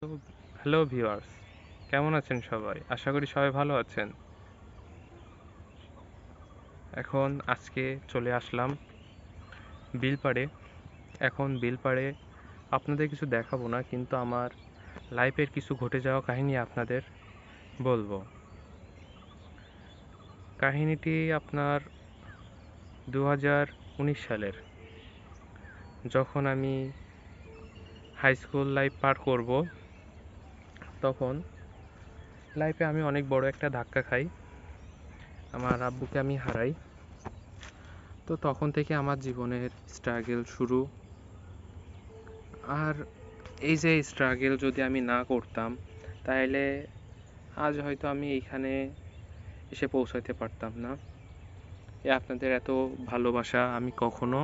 তো hello viewers, কেমন আছেন সবাই? আশা করি সবাই ভালো আছেন। এখন আজকে চলে আসলাম বিলপাড়ে। এখন বিলপাড়ে আপনাদের কিছু দেখাবো না, কিন্তু আমার লাইফের কিছু ঘটে যাওয়া কাহিনী আপনাদের বলবো। কাহিনীটি আপনার 2019 সালের, যখন আমি হাই স্কুল লাইফ পার করব, তখন লাইফে আমি অনেক বড় একটা ধাক্কা খাই। আমার আব্বুকে আমি হারাই। তো তখন থেকে আমার জীবনের স্ট্রাগল শুরু। আর এই যে স্ট্রাগল যদি আমি না করতাম, তাহলে আজ হয়তো আমি এইখানে এসে পৌঁছাতে পারতাম না। আপনাদের এত ভালোবাসা আমি কখনো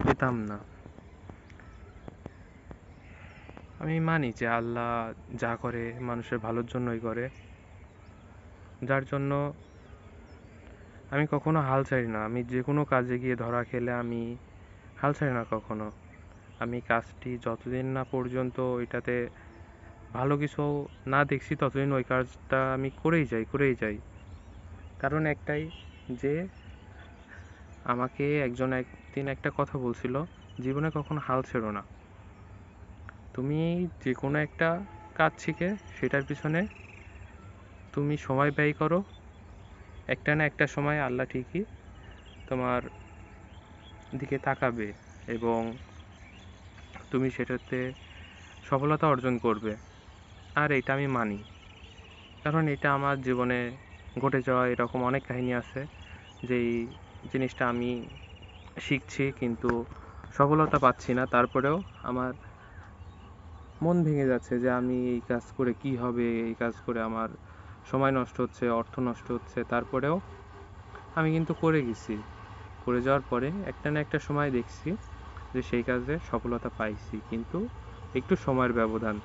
পেতাম না। আমি মানি যে আল্লাহ যা করে মানুষের ভালোর জন্যই করে, যার জন্য আমি কখনো হাল ছাড়ি না। আমি যে কোনো কাজে গিয়ে ধরা খেলে আমি হাল ছাড়ি না কখনো। আমি কাজটি যতদিন না পর্যন্ত ওইটাতে ভালো কিছু না দেখছি, ততদিন ওই কাজটা আমি করেই যাই। কারণ একটাই, যে আমাকে একজন একদিন একটা কথা বলছিল, জীবনে কখনো হাল ছেড়ো না। তুমি যে কোনো একটা কাজ শিখে সেটার পিছনে তুমি সময় ব্যয় করো, একটা না একটা সময় আল্লাহ ঠিকই তোমার দিকে তাকাবে এবং তুমি সেটাতে সফলতা অর্জন করবে। আর এটা আমি মানি, কারণ এটা আমার জীবনে ঘটে যাওয়া এরকম অনেক কাহিনী আছে, যেই জিনিসটা আমি শিখছি কিন্তু সফলতা পাচ্ছি না। তারপরেও আমার মন ভেঙে যাচ্ছে যে আমি এই কাজ করে কি হবে, এই কাজ করে আমার সময় নষ্ট হচ্ছে, অর্থ নষ্ট হচ্ছে। তারপরেও আমি কিন্তু করে গেছি। করে যাওয়ার পরে একটা না একটা সময় দেখছি যে সেই কাজে সফলতা পাইছি, কিন্তু একটু সময়ের ব্যবধান।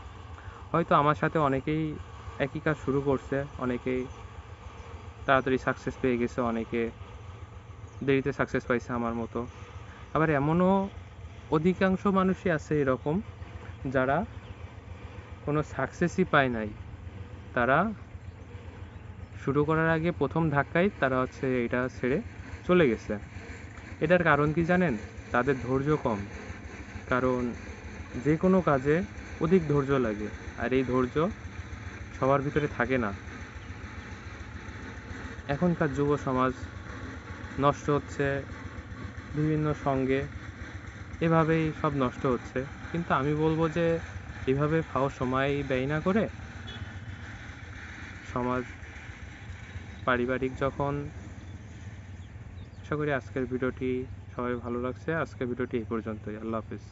হয়তো আমার সাথে অনেকেই একই কাজ শুরু করছে, অনেকেই তাড়াতাড়ি সাকসেস পেয়ে গেছে, অনেকে দেরিতে সাকসেস পাইছে আমার মতো। আবার এমনও অধিকাংশ মানুষই আছে এরকম, যারা কোনো সাকসেসই পায় নাই। তারা শুরু করার আগে প্রথম ধাক্কায় তারা এটা ছেড়ে চলে গেছে। এটার কারণ কি জানেন? তাদের ধৈর্য কম। কারণ যে কোনো কাজে অধিক ধৈর্য লাগে, আর এই ধৈর্য সবার ভিতরে থাকে না। এখনকার যুব সমাজ নষ্ট হচ্ছে বিভিন্ন সঙ্গে, এভাবেই সব নষ্ট হচ্ছে। কিন্তু আমি বলবো যে এভাবে সময় ব্যয় না করে সমাজ, পারিবারিক যখন, আশা করি আজকের ভিডিওটি সবাই ভালো লাগছে। আজকের ভিডিওটি এই পর্যন্তই। আল্লাহ হাফিজ।